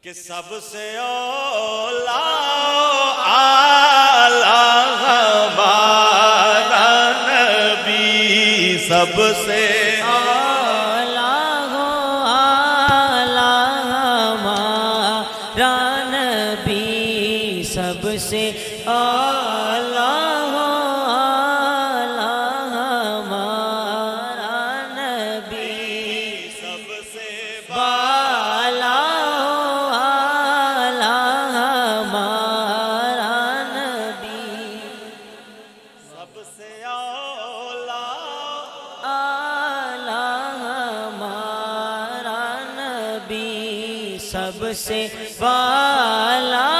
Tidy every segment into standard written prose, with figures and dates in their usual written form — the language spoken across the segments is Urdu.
کہ سب سے اولا اعلیٰ ہمارا نبی، سب سے اعلیٰ ہمارا نبی، سب سے اعلیٰ ہمارا نبی، سب سے بالا ہمارا نبی، سب سے اولا اعلیٰ ہمارا نبی، سب سے بالا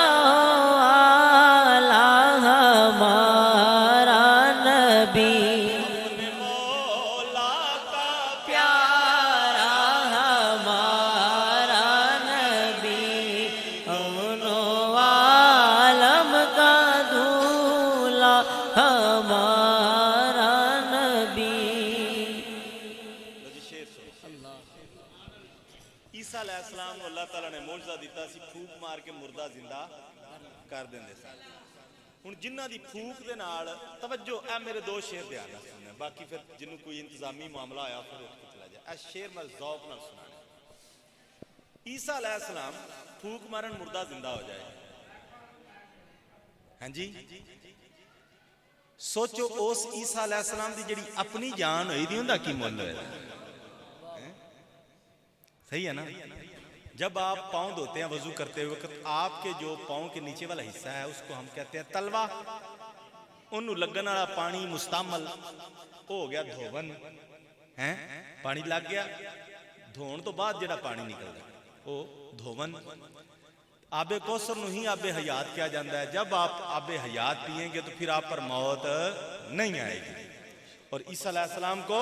اعلیٰ ہمارا نبی، اپنے مولا کا پیارا ہمارا نبی، امن و عالم کا دولہا ہمارا نبی۔ عیسیٰ علیہ السلام کو اللہ تعالیٰ نے معجزہ دیتا سی، پھوک مار کے مردہ زندہ کر دیندے سن۔ ہن جنہ دی پھوک دے نال توجہ، اے میرے دو شعر دھیان نال سننا، باقی پھر جنوں کوئی انتظامی معاملہ آیا پھر اٹھ کے چلا جائے۔ اے شعر میں ذوق نال سنانا۔ عیسیٰ علیہ السلام پھوک مارن مردہ زندہ ہو جائے، ہاں جی سوچو اس عیسیٰ علیہ السلام دی جڑی اپنی جان ہوئی دی ہوندا کی مول ہوئے، صحیح ہے نا؟ جب آپ پاؤں دھوتے ہیں وضو کرتے وقت، آپ کے جو پاؤں کے نیچے والا حصہ ہے اس کو ہم کہتے ہیں تلوا، انہوں لگن والا پانی مستعمل ہو گیا دھون، پانی لگ گیا، دھون تو بعد جڑا پانی نکلتا وہ دھون۔ آب کوثر نو ہی آب حیات کیا جاتا ہے، جب آپ آب حیات پیئیں گے تو پھر آپ پر موت نہیں آئے گی، اور عیسیٰ علیہ السلام کو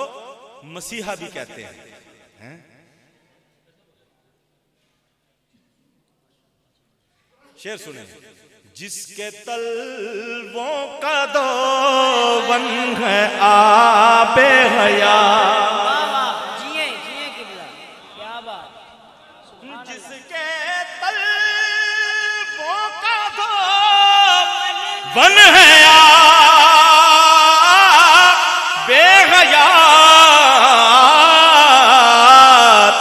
مسیحا بھی کہتے ہیں۔ شعر سنیں، جس کے تلووں کا دون ہے آب حیات، جیے قبلہ، کیا بات، جس کے تلووں کا دون ہے آب حیات،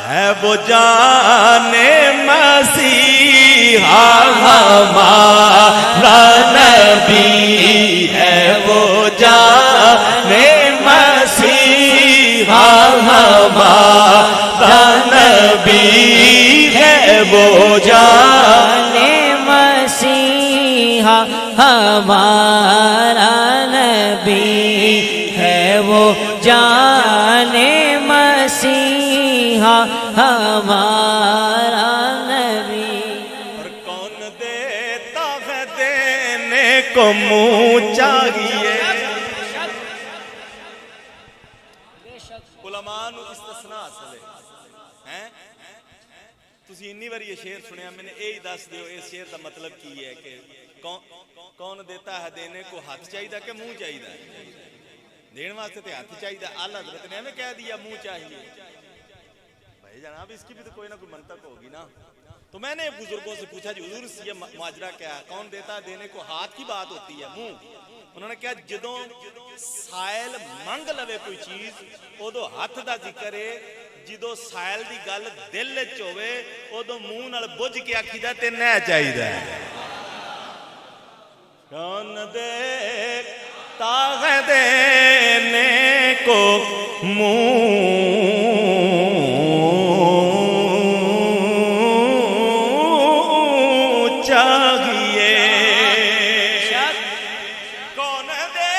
ہے وہ جان مسیحا ہمارا نبی، ہے وہ جان مسیحا ہمارا نبی، ہے وہ جان مسیحا ہمارا نبی، ہے وہ جان مسیحا ہمارا نبی۔ اور کون دیتا ہے دینے کو منہ چاہیے، علماء نو استثناء حاصل ہے۔ تسی انی بار یہ شعر سنیا، میں نے یہی دس دیو اس شعر کا مطلب کی ہے کہ کون دیتا ہے دینے کو ہاتھ چاہیے کہ منہ چاہیے؟ دین واسطے تے ہاتھ چاہیے، اعلیٰ حضرت نے ہمیں کہہ دیا منہ چاہیے۔ بھائی جناب اس کی بھی تو کوئی نہ کوئی منطق ہوگی نا۔ تو میں نے بزرگوں سے پوچھا جی حضور یہ ماجرا کیا ہے، کون دیتا ہے دینے کو ہاتھ کی بات ہوتی ہے منہ؟ انہوں نے کہا جدوں سائل منگ لوے کوئی چیز ادو ہاتھ دا ذکر ہے، جدو سائل دی گل دل وچ ہوے ادو منہ نال بجھ کے آکھیدا تے نہ چاہیدا ہے۔ کون دیتا ہے دینے کو منہ چاہیے، کون دیتا،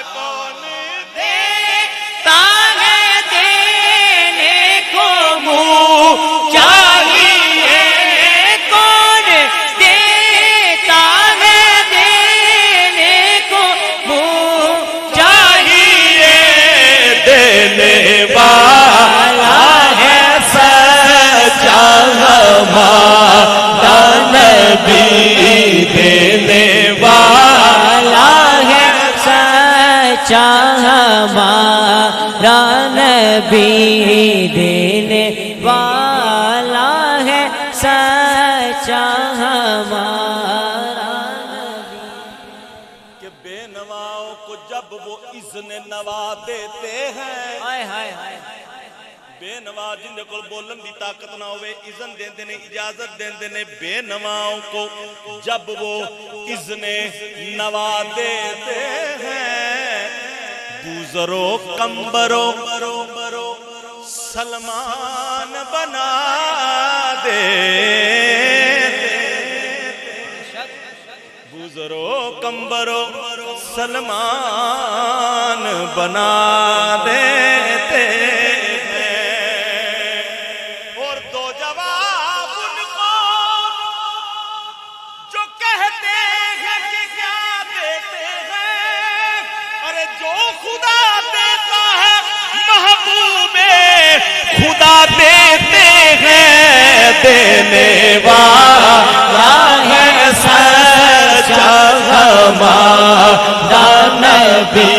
کون دیتا ہے دینے کو منہ چاہیے، کون دیتا ہے ہمارا نبی دینے والا ہے سچا ہمارا نبی کہ بے نواؤں کو جب وہ اذن نوا دیتے ہیں، ہائے ہائے ہائے بے نوا جن کو بولن دی طاقت نہ ہوئے اذن دیندے نے، اجازت دیندے نے، بے نواؤں کو جب وہ اذن نوا دیتے ہیں، بوزرو کمبرو سلمان بنا دیتے، بوزرو کمبرو سلمان بنا دیتے ہیں، اور دو جواب ان کو جو کہتے ہیں کہ کیا دیتے ہیں، ارے جو خدا دیتا ہے محبوب خدا دیتے ہیں، دینے والا ہے سچا ہمارا نبی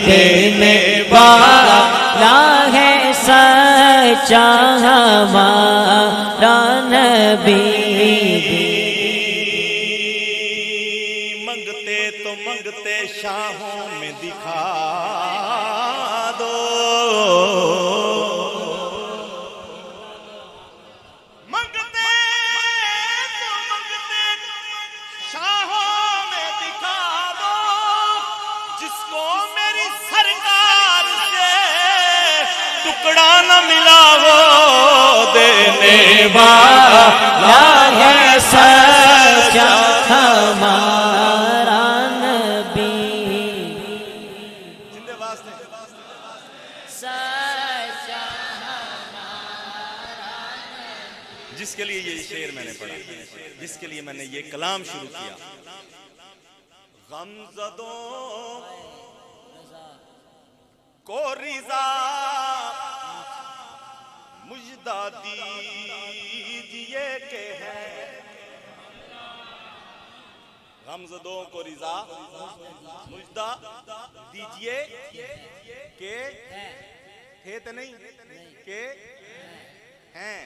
دینے والا ہے سچا ہمارا نبی منگتے تو منگتے شاہوں میں دکھا دو، منگتے تو منگتے شاہوں میں دکھا دو، جس کو میری سرکار سے ٹکڑا نہ ملا وہ دینے والا ہے سچا ہمارا نبی زندہ واسطے سچا جس کے لیے یہ شعر میں نے پڑھا، جس کے لیے میں نے یہ کلام شروع کیا، غمزدوں کو رضا مجدہ دیجئے کہ ہے، غمزدوں کو رضا مجدہ دیجئے کہ ہے تو نہیں کہ ہیں،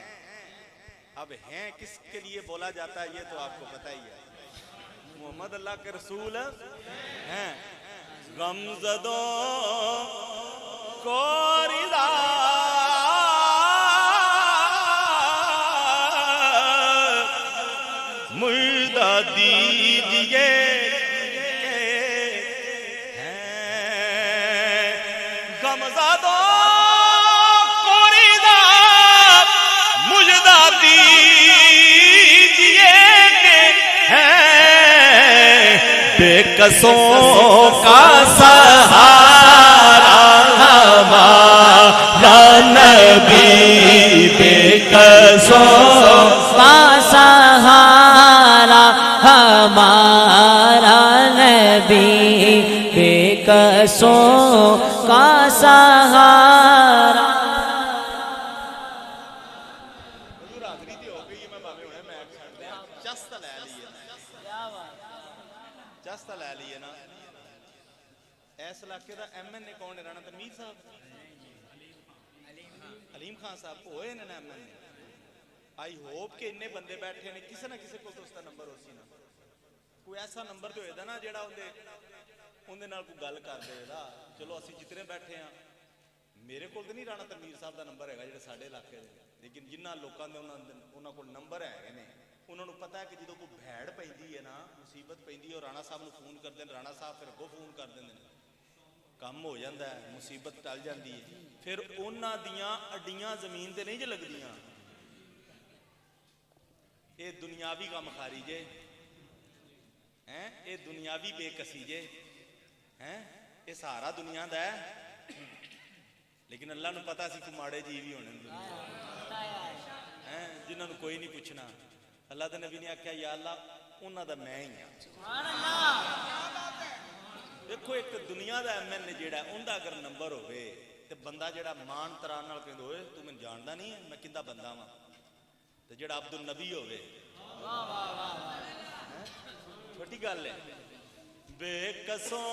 اب ہیں کس کے لیے بولا جاتا ہے یہ تو آپ کو پتہ ہی ہے، محمد اللہ کے رسول ہیں، غمزدوں کو رضا مجدہ دیجئے ہیں، غمزدوں کو رضا مجدہ دیجئے ہیں، بے کسوں کا سہارا ہمارا نبی، بے کسوں کا سہارا ہمارا نبی، بے کسوں کا سہارا چستہ لے لیے نا، اس علاقے دا ایم این اے کون ہے؟ رانا تنویر صاحب، علیم خان صاحب ہوئے نا M N A, I hope کہ انہیں بندے بیٹھے نے کسی نہ کسی کو تو اس کا نمبر ہو سی نا، کوئی ایسا نمبر تو ہوئے دا نا جیڑا اندے نال کوئی گل کر دے دا، چلو اسی جتنے بیٹھے ہیں، میرے کو نہیں رانا تنویر صاحب دا نمبر ہے گا جیڑے ساڑھے علاقے دے، لیکن جنہ لوکاں دے انہاں کو نمبر ہے نے، انہوں نے پتا ہے کہ جدو کوئی بھیڑ پیندی ہے نا، مصیبت پیندی ہے اور رانا صاحب نے فون کر دیں، رانا صاحب پھر اگوں فون کر دیں، کم ہو جاتا ہے، مصیبت ٹل جاتی ہے، پھر انہاں دیاں اڈیاں زمین تے نہیں جے لگدیاں، اے دنیاوی کم خاری جے، اے دنیاوی بے کسی جے، اے سارا دنیا دا ہے، لیکن اللہ نے پتا سی کہ ماڑے جی بھی ہونے دنیا جنہوں نے کوئی نہیں پوچھنا، اللہ دے نبی نے آکھیا یا اللہ انہاں دا میں ہی ہاں، دیکھو ایک دنیا دا ایم این اے جیڑا ہے اوندا اگر نمبر ہوئے تے بندہ جیڑا مان تران نال کہندا ہوئے تو میں جاندا نہیں ہے میں کیندا بندہ ہاں، تے جیڑا عبد النبی ہوئے چھوٹی گل ہے، بے کسوں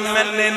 MNA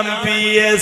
MPA